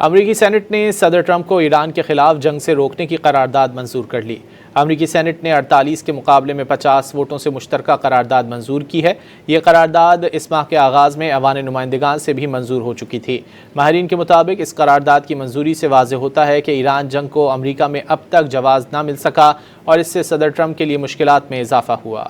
امریکی سینٹ نے صدر ٹرمپ کو ایران کے خلاف جنگ سے روکنے کی قرارداد منظور کر لی۔ امریکی سینٹ نے 48 کے مقابلے میں 50 ووٹوں سے مشترکہ قرارداد منظور کی ہے۔ یہ قرارداد اس ماہ کے آغاز میں ایوان نمائندگان سے بھی منظور ہو چکی تھی۔ ماہرین کے مطابق اس قرارداد کی منظوری سے واضح ہوتا ہے کہ ایران جنگ کو امریکہ میں اب تک جواز نہ مل سکا اور اس سے صدر ٹرمپ کے لیے مشکلات میں اضافہ ہوا۔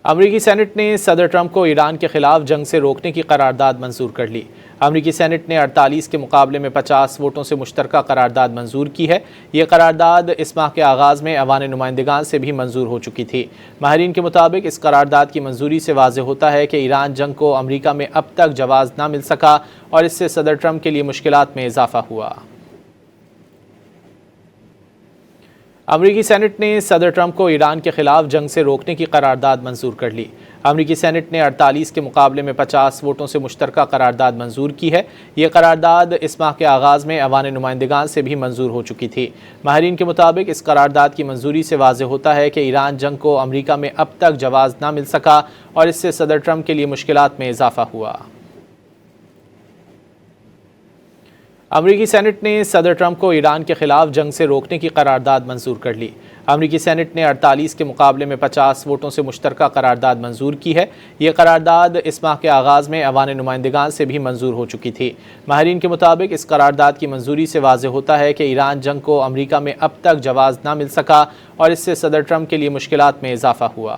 امریکی سینٹ نے صدر ٹرمپ کو ایران کے خلاف جنگ سے روکنے کی قرارداد منظور کر لی۔ امریکی سینٹ نے 48 کے مقابلے میں 50 ووٹوں سے مشترکہ قرارداد منظور کی ہے۔ یہ قرارداد اس ماہ کے آغاز میں ایوان نمائندگان سے بھی منظور ہو چکی تھی۔ ماہرین کے مطابق اس قرارداد کی منظوری سے واضح ہوتا ہے کہ ایران جنگ کو امریکہ میں اب تک جواز نہ مل سکا اور اس سے صدر ٹرمپ کے لیے مشکلات میں اضافہ ہوا۔ امریکی سینٹ نے صدر ٹرمپ کو ایران کے خلاف جنگ سے روکنے کی قرارداد منظور کر لی۔ امریکی سینٹ نے 48 کے مقابلے میں 50 ووٹوں سے مشترکہ قرارداد منظور کی ہے۔ یہ قرارداد اس ماہ کے آغاز میں ایوان نمائندگان سے بھی منظور ہو چکی تھی۔ ماہرین کے مطابق اس قرارداد کی منظوری سے واضح ہوتا ہے کہ ایران جنگ کو امریکہ میں اب تک جواز نہ مل سکا اور اس سے صدر ٹرمپ کے لیے مشکلات میں اضافہ ہوا۔ امریکی سینٹ نے صدر ٹرمپ کو ایران کے خلاف جنگ سے روکنے کی قرارداد منظور کر لی۔ امریکی سینٹ نے 48 کے مقابلے میں 50 ووٹوں سے مشترکہ قرارداد منظور کی ہے۔ یہ قرارداد اس ماہ کے آغاز میں ایوان نمائندگان سے بھی منظور ہو چکی تھی۔ ماہرین کے مطابق اس قرارداد کی منظوری سے واضح ہوتا ہے کہ ایران جنگ کو امریکہ میں اب تک جواز نہ مل سکا اور اس سے صدر ٹرمپ کے لیے مشکلات میں اضافہ ہوا۔